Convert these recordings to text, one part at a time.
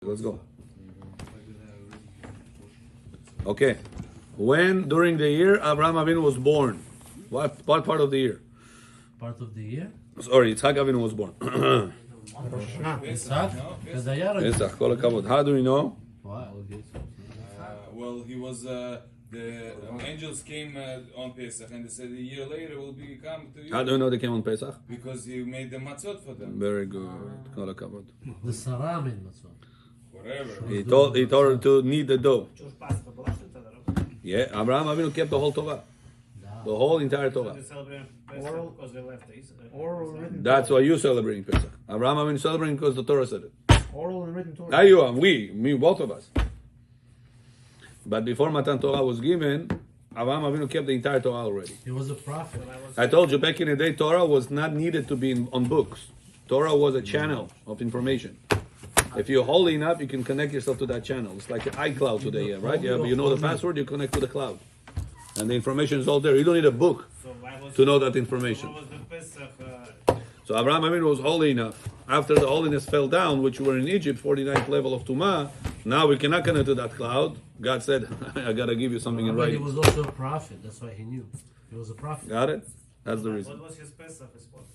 Let's go. Okay. When during the year Abraham Avinu was born? What part of the year? Part of the year? Sorry, Yitzhak Avinu was born. Pesach. Kol hakavod. How do we know? Well, he was the angels came on Pesach and they said a year later will come to you. How do we know they came on Pesach? Because you made the matzot for them. Very good. Kol hakavod. The Sarah made matzot. Whatever. He told her to knead the dough. Yeah, Abraham Avinu kept the whole Torah. The whole entire Torah. That's why you're celebrating Pesach. Abraham Avinu celebrating because the Torah said it. Oral and written Torah. Now you are, me, both of us. But before Matan Torah was given, Abraham Avinu kept the entire Torah already. He was a prophet. I told you back in the day, Torah was not needed to be on books. Torah was a channel of information. If you're holy enough, you can connect yourself to that channel. It's like an iCloud today, right? Yeah, but you know the password, you connect to the cloud. And the information is all there. You don't need a book to know that information. So Abraham Avinu was holy enough. After the holiness fell down, which were in Egypt, 49th level of Tumah, now we cannot connect to that cloud. God said, I got to give you something in But he writing. was also a prophet. That's why he knew. He was a prophet. Got it? That's the reason. What was his Pesach response?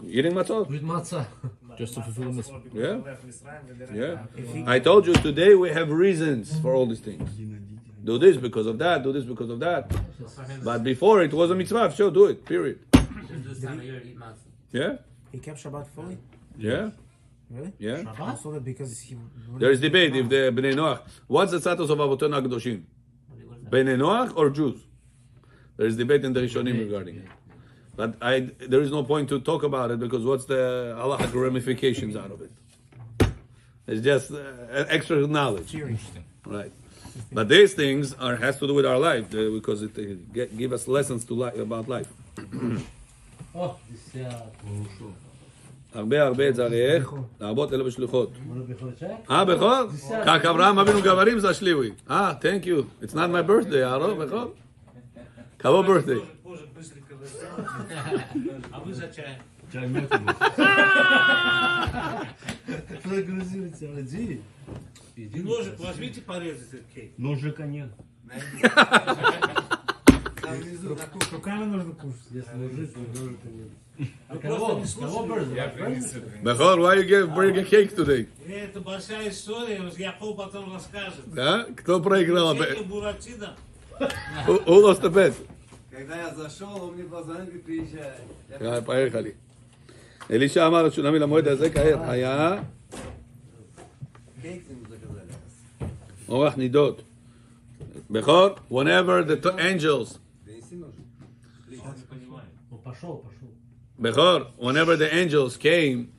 Eating matzot. With matzah. Just to fulfill this. Yeah. Yeah. I told you today we have reasons for all these things. Do this because of that, do this because of that. But before it was a mitzvah, sure, do it, period. Yeah? He kept Shabbat fully? Yeah? Really? Yeah? So that because he... There is debate if the Bnei Noach, what's the status of Avotenu HaKadoshim? Bnei Noach or Jews? There is debate in the Rishonim regarding it. But there is no point to talk about it because what's the halachic ramifications out of it? It's just extra knowledge. Right. But these things has to do with our life because it give us lessons about life. Oh, this הרבה צריך להרבות אלו בשלוחות. want בכור? כך אברהם אבינו גברים זה השליוי. Thank you. It's not my birthday, בכור? כבוד birthday. А вы за чай? Ножик возьмите порезать этот кейк. Ножика нет. Руками нужно кушать. Если ножик, то ножика нет. Кого birthday? בכור, why you bring a cake today? Это большая история, Яков потом расскажет. Да? Кто проиграл? Кейк Буратино. Who lost the bet? Когда я зашел, он мне позвонил и приезжает. поехали. אלישע אמר לשולמי למועד הזה כעת היה Кейк ему заказали. אורח נידות. בכור, whenever the angels, Принеси ножик. Пошел. בכור, whenever the angels came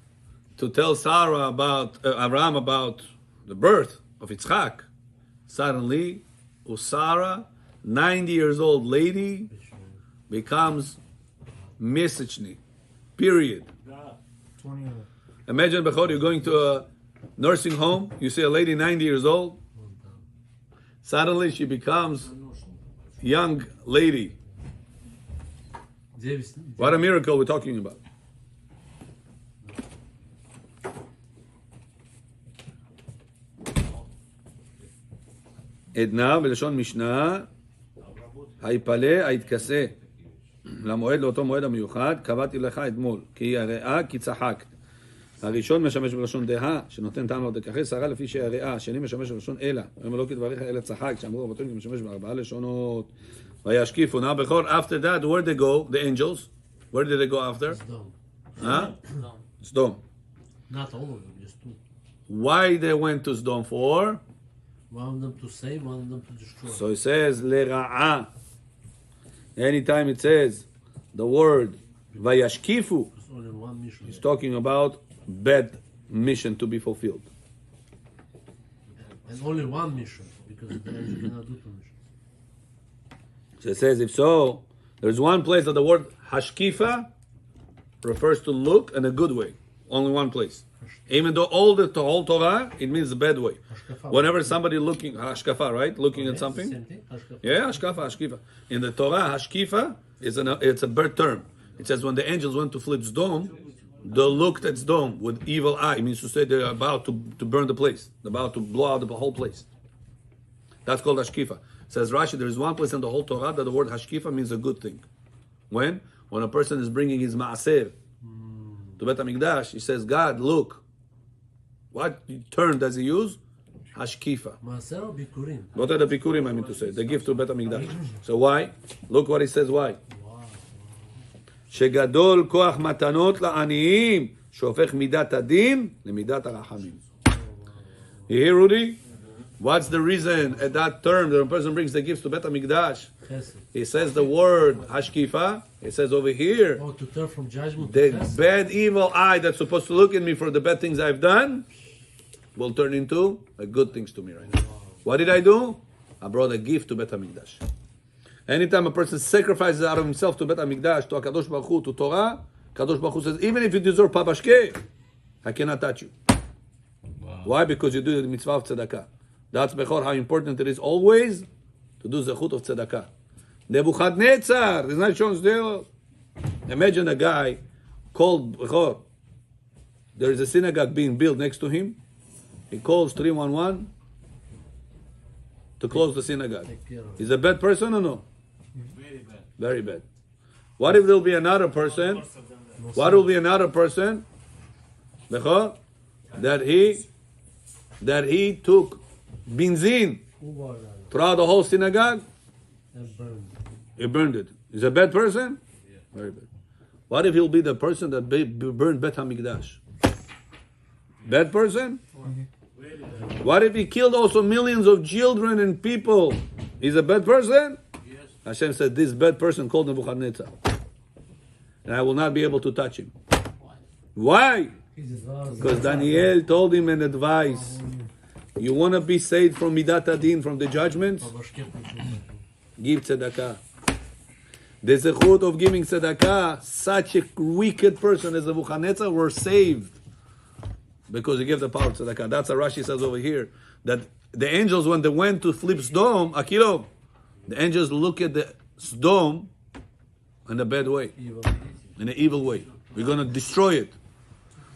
to tell Sarah about, Abraham about the birth of Yitzchak, suddenly, Sarah, 90 years old lady, becomes Mesechni. Period. 20 years. Imagine, Bechor, you're going to a nursing home, you see a lady 90 years old, suddenly she becomes young lady. What a miracle we're talking about. עדנה בלשון משנה, היפלא, היתכסה, למועד לאותו מועד המיוחד, קבעתי לך אתמול, כי יראה כי צחקת. הראשון משמש בלשון דהה, שנותן טעם לא תכחס, שרה לפי שיראה, השני משמש בלשון אלא, אומר לא כדבריך אלא צחק, שאמרו רבותינו משמש בארבעה לשונות, וישקיפו. Now before, after that, where they go, the angels? Where did they go after? Huh? Sdom. Not all of them, just two. Why they went to Sdom for? One of them to save, one of them to destroy. So it says לרעה. Anytime it says the word vayashkifu, There's only one mission. it's talking about bad mission to be fulfilled. And only one mission, because the angel cannot do two missions. So it says, if so, there's one place that the word hashkifa refers to look in a good way. Only one place. Even though all the whole Torah, it means a bad way. Hashkafa. Whenever somebody looking, hashkafa, right? Looking at Same something. thing, Hashkafa. Yeah, hashkifa. In the Torah, hashkifa it's a bird term. It says when the angels went to flip Sdom, they looked at Sodom with evil eye. It means to say they're about to burn the place. They're about to blow out the whole place. That's called hashkifa. Says Rashi, there is one place in the whole Torah that the word hashkifa means a good thing. When? When a person is bringing his ma'aser to Bet HaMikdash, he says, God, look. What term does he use? Hashkifa. Maaser or Bikurim? What are the bikurim, I mean to say? The gift to Bet HaMikdash. So why? Look what he says, why? שגדול כוח מתנות לעניים, שהופך מידת הדין למידת הרחמים. You hear, Rudy? What's the reason at that term that a person brings the gifts to Bet HaMikdash? He says the word hashkifa. He says over here, Oh, to turn from judgment the to chesed. bad evil eye that's supposed to look at me for the bad things I've done will turn into good things to me right now. What did I do? I brought a gift to Bet HaMikdash. Anytime a person sacrifices out of himself to Bet HaMikdash, to HaKadosh Baruch Hu, to Torah, Kadosh Baruch Hu says, even if you deserve papashke, I cannot touch you. Wow. Why? Because you do the mitzvah of tzedakah. That's Bechor, how important it is always to do zechut of tzedakah. Nebuchadnezzar is not shown still. Imagine a guy called Bechor. There is a synagogue being built next to him. He calls 311 to close the synagogue. He's a bad person or no? Very bad. Very bad. What if there'll be another person? What will be another person? Bechor, that he took benzene throughout the whole synagogue. And burned. He burned it. He's a bad person? Yeah. Very bad. What if he'll be the person that burned Bet HaMikdash? Bad person? What if he killed also millions of children and people? He's a bad person? Yes. Hashem said, this bad person called Nebuchadnezzar. And I will not be able to touch him. Why? Because Daniel told him an advice. You want to be saved from Midat Adin, from the judgments? Give tzedakah. The zechut of giving tzedakah, such a wicked person as Nebuchadnezzar were saved because he gave the power of tzedakah. That's what Rashi says over here. That the angels, when they went to flip Sodom, Akilo, the angels look at the Sodom in a bad way, in an evil way. We're going to destroy it.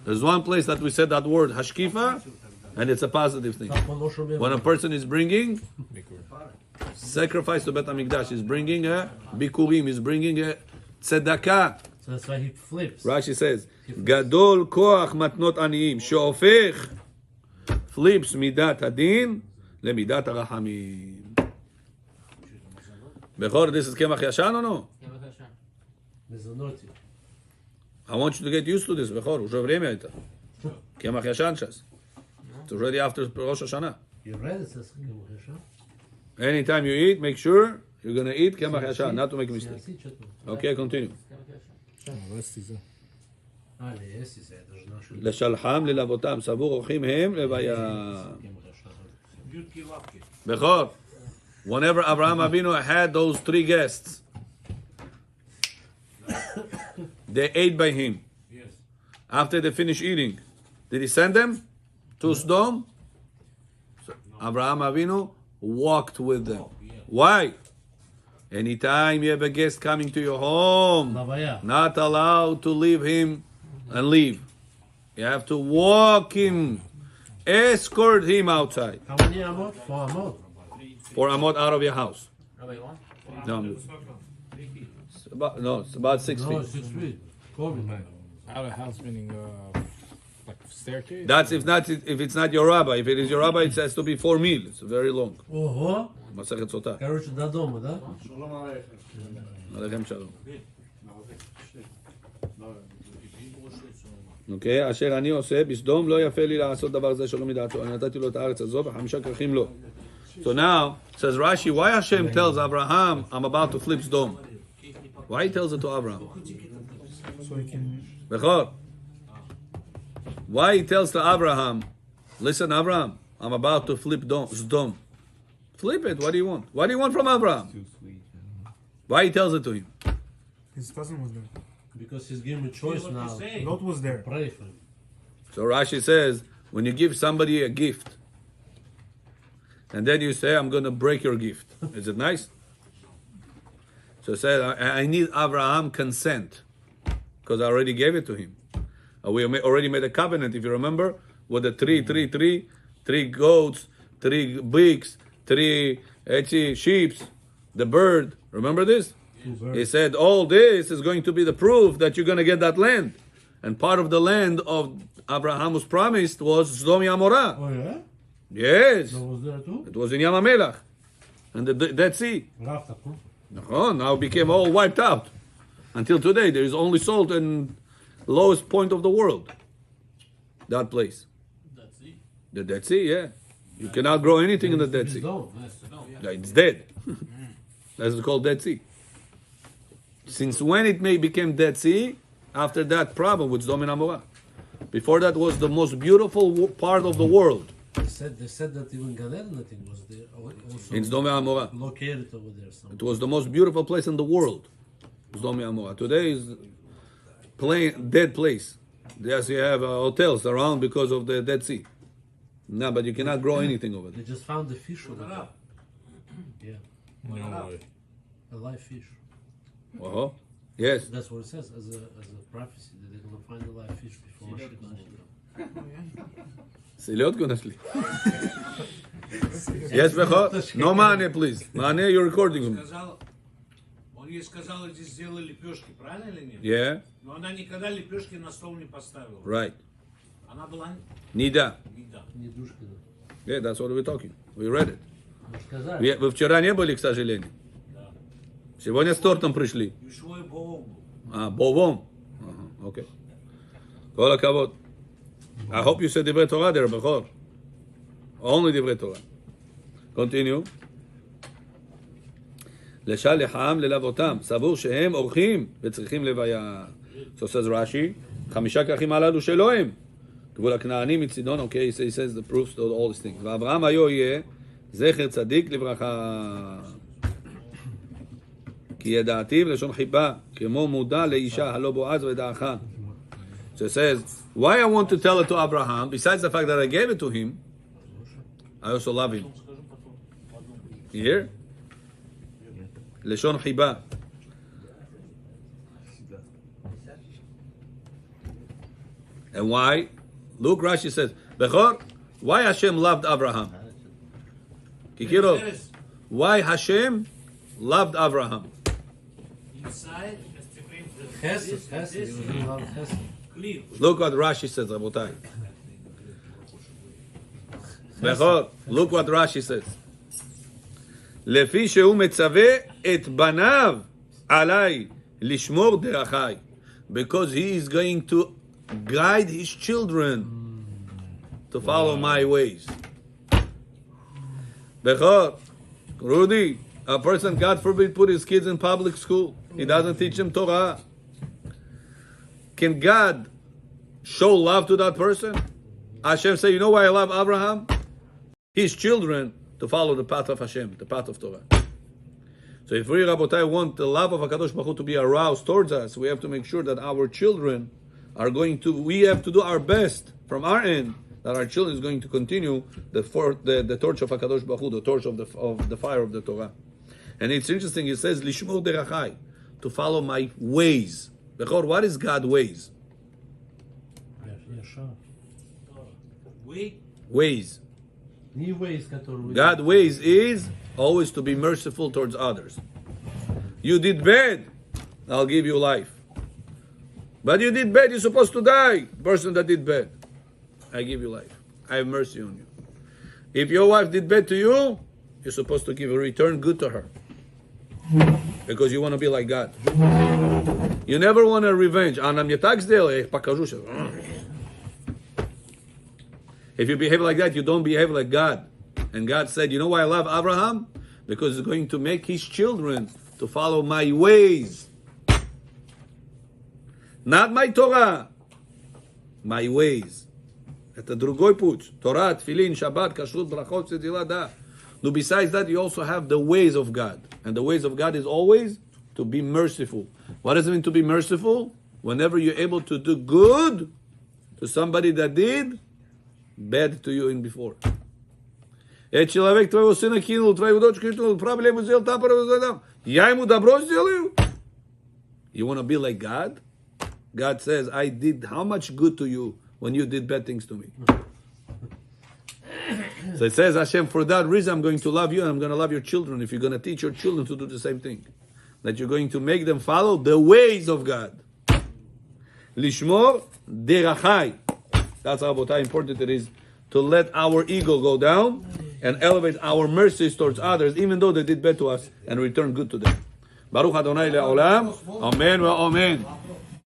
There's one place that we said that word, hashkifa, and it's a positive thing. When a person is bringing sacrifice to Bet HaMikdash, is bringing a bikurim, is bringing a tzedakah. So that's why he flips. Rashi says, Gadol koach matnot aniyim, she'ofech, flips midat hadin, lemidat harachamim. Bechor, this is kemach yashan or no? Mezonoti. I want you to get used to this, Bechor. Уже время это. Kemach yashan shas. It's already after Rosh Hashanah. You read it, says Kemach. Anytime you eat, make sure you're going to eat kemach yashan, not to make a mistake. Okay, continue. לשלחם ללבותם, סבור אורחים הם לוויה. Beauty lucky. Bechor, whenever Abraham Avinu had those three guests, they ate by him. Yes. After they finished eating, did he send them to Sodom? So Abraham Avinu walked with them. Why? Anytime you have a guest coming to your home, not allowed to leave him and leave. You have to walk him, escort him outside. How many amot? 4 amot. 4 amot out of your house. Rabbi, you want? No, it's about 6 No, feet. 6 feet. Call me. Out of house meaning like staircase? That's if it's not your rabbi. If it is your rabbi, it has to be 4 mil. It's very long. Ого. Masachet Sotah. Короче, до дома, да? Alechem shalom. אוקיי, אשר אני עושה, בסדום לא יפה לי לעשות דבר זה שלא מדעתו. אני נתתי לו את הארץ הזו, ו5 כרכים לו. So now, says Rashi, why Hashem tells Abraham, I'm about to flip Sodom? Why he tells it to Abraham? Bechor. Why he tells to Abraham, listen Abraham, I'm about to flip Sodom. Flip it, what do you want? What do you want from Abraham? Why he tells it to him? His cousin was there. Because he's giving me choice What now. you say? Lot was there. Pray for him. So Rashi says, when you give somebody a gift, and then you say, I'm going to break your gift. Is it nice? So it says, I need Abraham consent, because I already gave it to him. already made a covenant, if you remember, with the three goats, 3 pigs, 3 sheep, the bird. Remember this? He said, all this is going to be the proof that you're going to get that land. And part of the land of Abraham was promised was Sodom and Gomorrah. Oh yeah? Yes. That was there too? It was in Yam HaMelech and the Dead Sea. Rafta, huh? Now it became all wiped out. Until today, there is only salt in lowest point of the world. That place. The Dead Sea, yeah. You cannot grow anything in the Dead Sea. Yeah, it's dead. That's called Dead Sea. Since when it became Dead Sea? After that problem with Sodom and Gomorrah. Before that was the most beautiful part of the world. They said that even Gan Eden, I think, was there. Also In Sodom and Gomorrah. located over there somewhere. It was the most beautiful place in the world. Sodom and Gomorrah. Today is dead place. Yes, you have hotels around because of the Dead Sea. No, but you cannot grow anything over They there. just found the fish over there. Yeah, No way. a live fish. Uh-huh. Yes. That's what it says as a prophecy that they're gonna find a live fish before Moshe comes over. Siliot kunashli. Yes, Bechor? No mane, please. Mane, you're recording with me. Он ей сказал, иди сделай лепешки, правильно или нет? Yeah, Но она никогда лепешки на стол не поставила. right. Она была Нида. не да. Недушкина. Yeah, that's what we're talking. We read it. Ну, сказали. Вы вчера не были, к сожалению. Сегодня с тортом пришли. И свой бог был. Бовом. Okay. כל הכבוד. I hope you said דברי תורה there, Bechor. Only דברי תורה. Continue. לשלחם ללוותם, סבור שהם אורחים וצריכים לוויה. So says Rashi, 5 כרכים הללו שלא הם. גבול הכנעני מצידון, okay, he says the proofs to all these things. ואברהם היו יהיה זכר צדיק לברכה. כי ידעתיו לשון חיבה, כמו מודע לאישה הלא בועז ודעך. So it says, why I want to tell it to Abraham, besides the fact that I gave it to him, I also love him. You hear? לשון חיבה. And why? Look, Rashi says, Bechor, why Hashem loved Abraham? Kikiro, why Hashem loved Abraham? Inside, Chesed. He was doing a lot of chesed. clean. Look what Rashi says, Rabotai. Bechor, look what Rashi says. לפי שהוא מצווה את בניו עליי לשמור דרכי. Because he is going to guide his children to follow my ways. Bechor, Rudy, a person, God forbid, put his kids in public school. He doesn't teach them Torah. Can God show love to that person? Hashem say, you know why I love Abraham? His children to follow the path of Hashem, the path of Torah. So if we, Rabotai, want the love of HaKadosh Baruch Hu to be aroused towards us, we have to make sure that our children are going to, we have to do our best from our end, that our children is going to continue the torch of HaKadosh Baruch Hu, the torch of the fire of the Torah. And it's interesting, it says, Lishmor derachai, to follow my ways. Bechor, what is God's ways? Yeah, sure. Wait. Ways. New ways, которые... God's ways is always to be merciful towards others. You did bad, I'll give you life. But you did bad, you're supposed to die. Person that did bad, I give you life. I have mercy on you. If your wife did bad to you, you're supposed to give a return good to her. Because you want to be like God. You never want to revenge. If you behave like that, you don't behave like God. And God said, you know why I love Abraham? Because it's going to make his children to follow my ways. Not my Torah. My ways. Это другой путь. Torah, Tefillin, Shabbat, Kashrut, Brachot, Tzedila, Da. No, besides that, you also have the ways of God. And the ways of God is always to be merciful. What does it mean to be merciful? Whenever you're able to do good to somebody that did bad to you in before. Человек твоего сына кинул, твою дочку кинул, проблему сделал, там, я ему добро сделаю. You want to be like God? God says, I did how much good to you when you did bad things to me. So it says, Hashem, for that reason I'm going to love you and I'm going to love your children if you're going to teach your children to do the same thing. That you're going to make them follow the ways of God. Lishmor derachai. That's how important it is to let our ego go down and elevate our mercies towards others, even though they did bad to us, and return good to them. Baruch Adonai le'olam. Amen wa amen.